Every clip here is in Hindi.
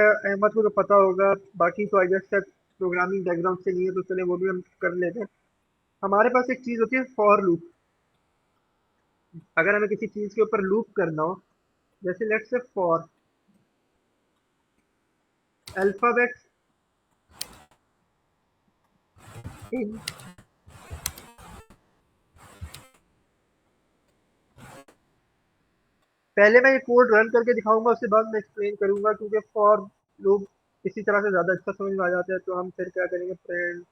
अहमद को तो पता होगा, बाकी तो आई गेस शायद प्रोग्रामिंग बैकग्राउंड से नहीं है, तो चले वो भी हम कर लेते हैं। हमारे पास एक चीज होती है फॉर लूप। अगर हमें किसी चीज के ऊपर लूप करना हो, जैसे लेट्स से फॉर अल्फाबेट इन, पहले मैं ये कोड रन करके दिखाऊंगा, उसके बाद मैं एक्सप्लेन करूंगा, क्योंकि फॉर लूप इसी तरह से ज्यादा अच्छा समझ में आ जाता है। तो हम फिर क्या करेंगे, प्रिंट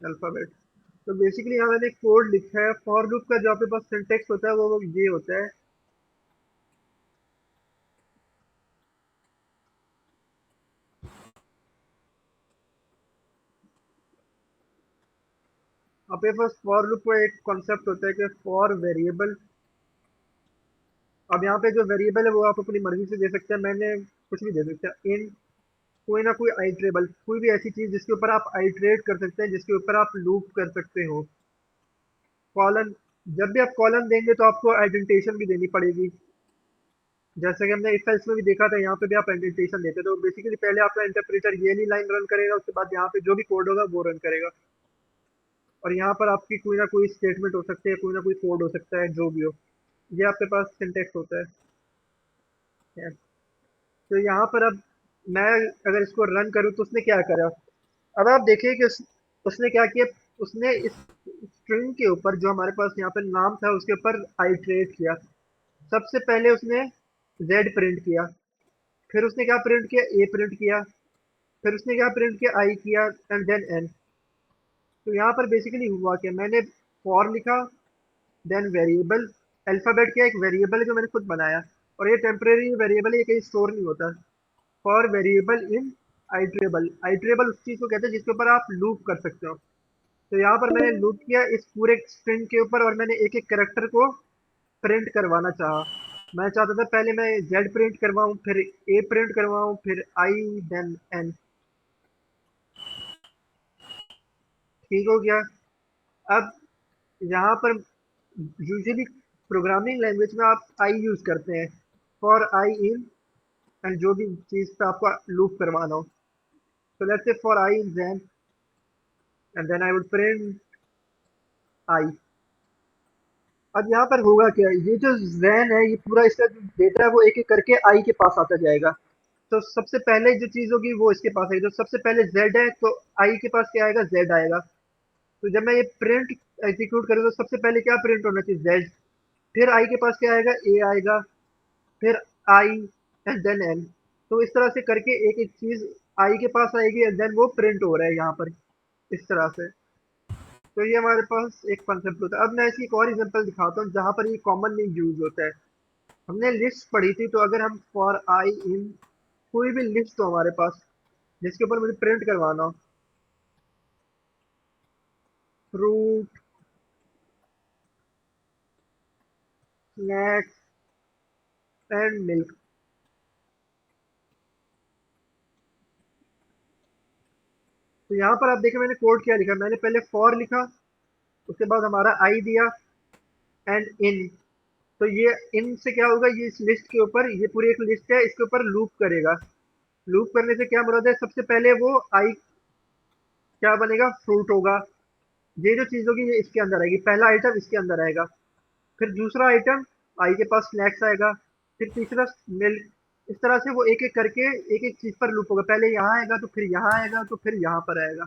अल्फाबेट। तो बेसिकली यहाँ मैंने कोड लिखा है। फॉर लूप का जो आपके पास सिंटेक्स होता है वो ये होता है। आपके पास फॉर लूप का एक कॉन्सेप्ट होता है कि फॉर वेरिएबल। अब यहाँ पे जो वेरिएबल है वो आप अपनी मर्जी से दे सकते हैं। मैंने कुछ भी दे सकता है, इन कोई ना कोई आइट्रेबल, कोई भी ऐसी चीज जिसके ऊपर आप आइट्रेट कर सकते हैं, जिसके ऊपर आप लूप कर सकते हो। कॉलन, जब भी आप कॉलन देंगे तो आपको आइडेंटिफिकेशन भी देनी पड़ेगी। जैसे कि हमने इफ एल्स में भी देखा था, यहाँ पे भी आप आइडेंटिफिकेशन देते हैं। तो बेसिकली पहले आपका इंटरप्रेटर ये नहीं लाइन रन करेगा, उसके बाद यहाँ पे जो भी कोड होगा वो रन करेगा। और यहाँ पर आपकी कोई ना कोई स्टेटमेंट हो सकती है, कोई ना कोई कोड हो सकता है, जो भी हो। ये आपके पास सिंटेक्स होता है। तो यहाँ पर अब मैं अगर इसको रन करूँ तो उसने क्या करा। अब आप देखिए कि उसने क्या किया। उसने इस स्ट्रिंग के ऊपर जो हमारे पास यहाँ पे नाम था उसके ऊपर आइट्रेट किया। सबसे पहले उसने जेड प्रिंट किया, फिर उसने क्या प्रिंट किया, ए प्रिंट किया, फिर उसने क्या प्रिंट किया, आई किया, एंड देन एन। तो यहाँ पर बेसिकली हुआ क्या, मैंने फॉर लिखा, देन वेरिएबल, अल्फाबेट क्या एक वेरिएबल है जो मैंने खुद बनाया, और ये टेम्परेरी वेरिएबल है, ये कहीं स्टोर नहीं होता। फॉर वेरिएबल इन आइट्रेबल, आइट्रेबल उस चीज को कहते हैं जिसके ऊपर आप लूप कर सकते हो। तो यहाँ पर मैंने लूप किया इस पूरे स्ट्रिंग के ऊपर, और मैंने एक एक करेक्टर को प्रिंट करवाना चाहा। मैं चाहता था पहले मैं जेड प्रिंट करवाऊं, फिर ए प्रिंट करवाऊं, फिर आई, देन एन। ठीक हो गया। अब यहाँ पर यूजुअली प्रोग्रामिंग लैंग्वेज में आप आई यूज करते हैं फॉर आई इन, एंड जो भी चीज पे आपको लूप करवाना हो। so let's say for I in then, and then I would print I। अब यहाँ पर होगा क्या, ये जो जैन है ये पूरा इसका जो डेटा है वो एक एक करके आई के पास आता जाएगा। तो सबसे पहले जो चीज होगी वो इसके पास आएगी। तो सबसे पहले जेड है तो आई के पास क्या आएगा, जेड आएगा। तो जब मैं ये प्रिंट एग्जीक्यूट करूँ तो सबसे पहले क्या प्रिंट होना चाहिए, जेड। फिर आई के पास क्या आएगा, ए आएगा, फिर आई, एंड देन एन। तो इस तरह से करके एक एक चीज आई के पास आएगी, एंड देन वो प्रिंट हो रहा है यहाँ पर इस तरह से। तो ये हमारे पास एक कॉन्सेप्ट होता है। अब मैं इसकी एक और एग्जांपल दिखाता हूँ जहाँ पर ये कॉमनली यूज होता है। हमने लिस्ट पढ़ी थी, तो अगर हम फॉर आई इन कोई भी लिस्ट हो हमारे पास जिसके ऊपर मुझे प्रिंट करवाना हो, फ्रूट, स्नैक्स एंड मिल्क। तो यहाँ पर आप देखें मैंने कोड क्या लिखा, मैंने पहले फॉर लिखा, उसके बाद हमारा आई दिया, एंड इन। तो ये इन से क्या होगा, ये इस लिस्ट के ऊपर, ये पूरी एक लिस्ट है, इसके ऊपर लूप करेगा। लूप करने से क्या मुराद है, सबसे पहले वो आई क्या बनेगा, फ्रूट होगा। ये जो चीज होगी ये इसके अंदर आएगी, पहला आइटम इसके अंदर आएगा। फिर दूसरा आइटम आई के पास स्नैक्स आएगा, फिर तीसरा मिल्क। इस तरह से वो एक एक करके एक एक चीज पर लूप होगा, पहले यहाँ आएगा, तो फिर यहाँ आएगा, तो फिर यहाँ पर आएगा।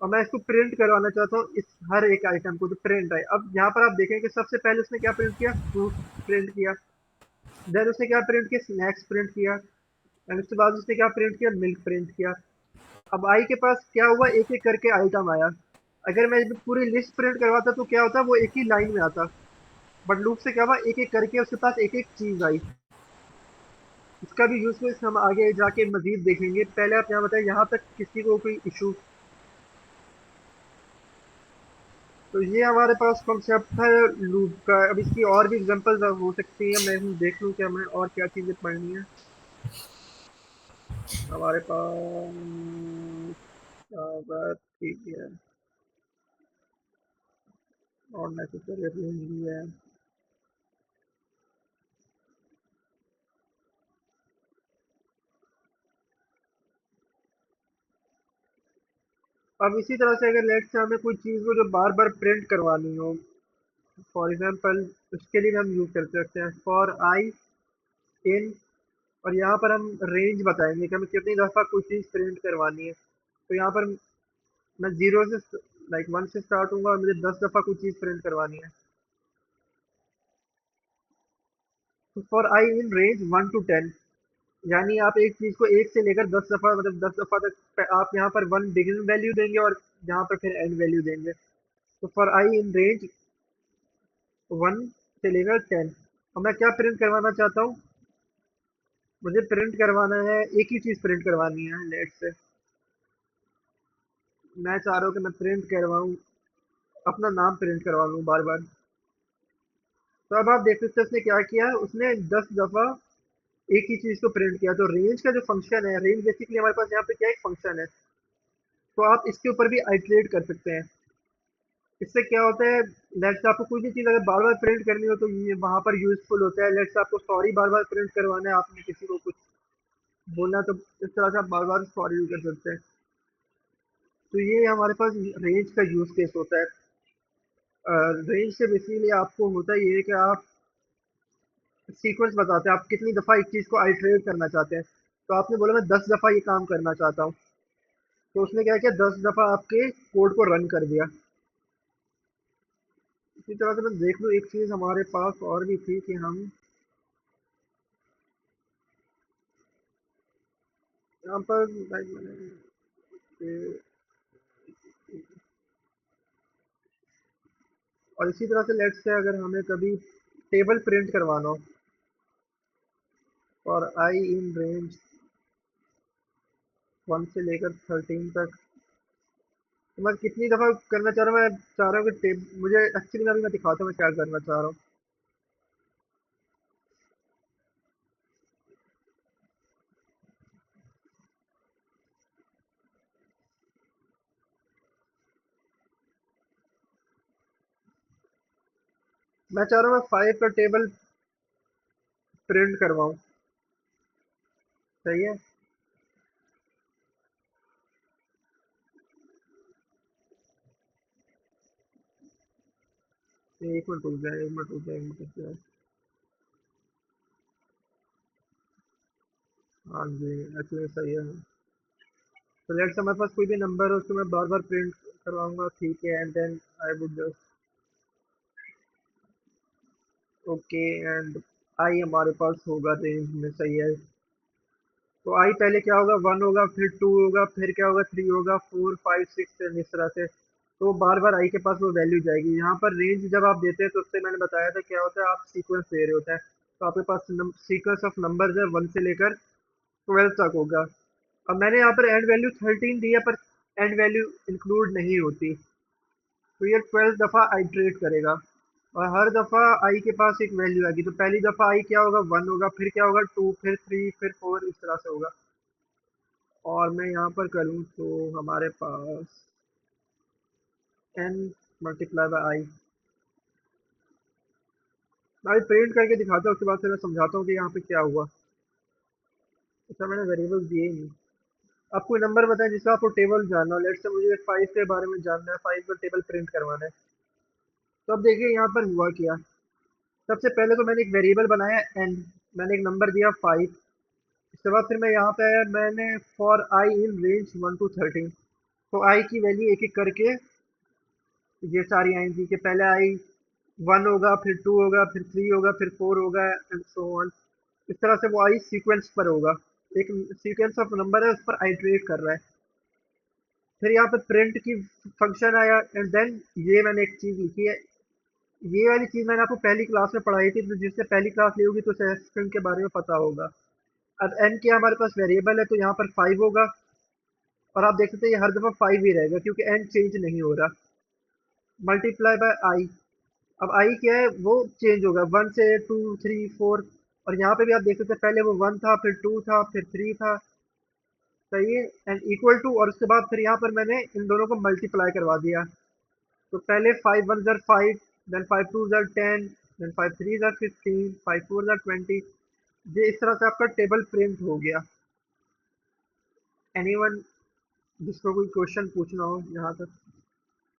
और मैं इसको प्रिंट करवाना चाहता हूँ इस हर एक आइटम को, जो प्रिंट है। अब यहाँ पर आप देखें कि सबसे पहले उसने क्या प्रिंट किया, फ्रूट प्रिंट किया। देन उसने क्या प्रिंट किया, स्नैक्स प्रिंट किया। एंड उसके बाद उसने क्या प्रिंट किया, मिल्क प्रिंट किया। अब आई के पास क्या हुआ, एक एक करके आइटम आया। अगर मैं पूरी लिस्ट प्रिंट करवाता तो क्या होता, वो एक ही लाइन में आता। बट लूप से क्या हुआ, एक एक करके उसके पास एक एक चीज आई। इसका भी यूजफुल हम आगे जाके मजीद देखेंगे। पहले आप यहाँ बताएं, यहाँ तक किसी को कोई इशू। तो ये हमारे पास कॉन्सेप्ट है लूप का। अब इसकी और भी एग्जांपल्स हो सकती है, मैं देख लूँ क्या मैं और क्या चीजें पढ़नी है हमारे पास। बात ठीक है, और नेसेसरी रेंज भी है। अब इसी तरह से अगर लेट्स से हमें कोई चीज़ को जो बार बार प्रिंट करवानी हो, फॉर एग्जांपल उसके लिए भी हम यूज़ कर सकते हैं फॉर आई इन, और यहाँ पर हम रेंज बताएंगे कि हमें कितनी दफ़ा कोई चीज़ प्रिंट करवानी है। तो यहाँ पर मैं जीरो से लाइक वन से स्टार्ट हूँगा और मुझे 10 दफ़ा कोई चीज़ प्रिंट करवानी है। तो for I in range 1 to 10, यानी आप एक चीज़ को एक से लेकर 10 दफ़ा, मतलब 10 दफ़ा तक आप यहाँ पर वन बिगिनिंग वैल्यू देंगे और यहाँ पर फिर एंड वैल्यू देंगे। तो फॉर आई इन रेंज 1 से लेकर 10, और मैं क्या प्रिंट करवाना चाहता हूँ, मुझे प्रिंट करवाना है एक ही चीज़ प्रिंट करवानी है। लेट से मैं चाह रहा हूँ कि मैं प्रिंट करवाऊँ, अपना नाम प्रिंट करवा लूँ बार बार। तो अब आप देख सकते हैं उसने क्या किया, उसने 10 दफ़ा एक ही चीज़ को प्रिंट किया। तो रेंज का जो फंक्शन है, रेंज बेसिकली हमारे पास यहाँ पे क्या एक फंक्शन है, तो आप इसके ऊपर भी आइटरेट कर सकते हैं। इससे क्या होता है, लेट्स आपको कोई भी चीज़ अगर बार बार प्रिंट करनी हो तो ये वहाँ पर यूजफुल होता है। लेट्स आपको सॉरी बार बार प्रिंट करवाना है, आपने किसी को कुछ बोलना है, तो इस तरह से आप बार बार सॉरी भी कर सकते हैं। तो ये हमारे पास रेंज का यूज केस होता है। रेंज से बेसिकली आपको होता ये है कि आप सीक्वेंस बताते हैं, आप कितनी दफ़ा एक चीज़ को आइटरेट करना चाहते हैं। तो आपने बोला मैं 10 दफ़ा ये काम करना चाहता हूँ, तो उसने क्या किया, 10 दफ़ा आपके कोड को रन कर दिया। इसी तरह से मैं देख लूँ, एक चीज़ हमारे पास और भी थी कि हम यहाँ पर और इसी तरह से लेट्स से अगर हमें कभी टेबल प्रिंट करवाना हो और आई इन रेंज 1 से लेकर 13 तक, तो मैं कितनी दफ़ा करना चाह रहा हूँ, मैं चाह रहा हूँ कि मुझे एक्चुअली मैं दिखाता हूँ मैं क्या करना चाह रहा हूँ। मैं चाह रहा हूँ मैं 5 का टेबल प्रिंट करवाऊँ। सही है। एक मिनट रुक जाए, एक मिनट रुक जाए, एक मिनट रुक जाए। हाँ जी, एक्चुअली सही है। तो लेट्स हमारे पास कोई भी नंबर है, उसको मैं बार बार प्रिंट करवाऊंगा, ठीक है, and then I would just okay, and I हमारे पास होगा रेंज में। सही है। तो आई पहले क्या होगा, 1 होगा, फिर 2 होगा, फिर क्या होगा, 3 होगा, 4 5 6 इस तरह से। तो बार बार आई के पास वो वैल्यू जाएगी। यहाँ पर रेंज जब आप देते हैं तो उससे मैंने बताया था क्या होता है, आप सीक्वेंस दे रहे होते हैं। तो आपके पास सीक्वेंस ऑफ नंबर्स है 1 से लेकर 12 तक होगा। अब मैंने यहाँ पर एंड वैल्यू 13 दी है, पर एंड वैल्यू इंक्लूड नहीं होती। तो ये 12 दफ़ा आइट्रेट करेगा और हर दफ़ा आई के पास एक वैल्यू आएगी। तो पहली दफ़ा आई क्या होगा, 1 होगा, फिर क्या होगा, 2, फिर 3, फिर 4, इस तरह से होगा। और मैं यहाँ पर करूँ तो हमारे पास n मल्टीप्लाई बाय आई। मैं अभी प्रिंट करके दिखाता हूँ, उसके बाद फिर मैं समझाता हूँ कि यहाँ पे क्या हुआ। अच्छा, मैंने वेरिएबल्स दिए ही नहीं। आप कोई नंबर बताएं जिसका आपको टेबल जानना हो। लेट्स से मुझे 5 के बारे में जानना है, 5 का टेबल प्रिंट करवाना है। तो अब देखिए यहाँ पर हुआ क्या। सबसे पहले तो मैंने एक वेरिएबल बनाया n, मैंने एक नंबर दिया 5। इसके बाद फिर मैं यहाँ पे आया, मैंने for I in range 1 to 13, तो आई की वैल्यू एक एक करके ये सारी आएंगी कि पहले आई 1 होगा, फिर 2 होगा, फिर 3 होगा, फिर 4 होगा, एंड सो ऑन। इस तरह से वो आई सीक्वेंस पर होगा, एक सीक्वेंस ऑफ नंबर है उस पर आइटरेट कर रहा है। फिर यहाँ पर प्रिंट की फंक्शन आया, एंड देन ये मैंने एक चीज़ लिखी है। ये वाली चीज़ मैंने आपको पहली क्लास में पढ़ाई थी, तो जिसने पहली क्लास ली होगी तो उसे स्ट्रिंग के बारे में पता होगा। अब एन के हमारे पास वेरिएबल है, तो यहाँ पर 5 होगा, और आप देख सकते हैं ये हर दफ़ा 5 ही रहेगा क्योंकि एन चेंज नहीं हो रहा। मल्टीप्लाई बाय आई, अब आई क्या है, वो चेंज होगा 1 से 2 3 4। और यहाँ पे भी आप देख सकते हैं पहले वो 1 था, फिर 2 था, फिर 3 था। सही है। एंड इक्वल टू, और उसके बाद फिर यहाँ पर मैंने इन दोनों को मल्टीप्लाई करवा दिया। तो पहले 5 1 ज़र 5, देन 5 2 ज़र 10, देन 5 3 ज़र 15, 5 4 ज़र 20। ये इस तरह से आपका टेबल प्रिंट हो गया। एनीवन जिसको कोई क्वेश्चन पूछना हो यहाँ तक।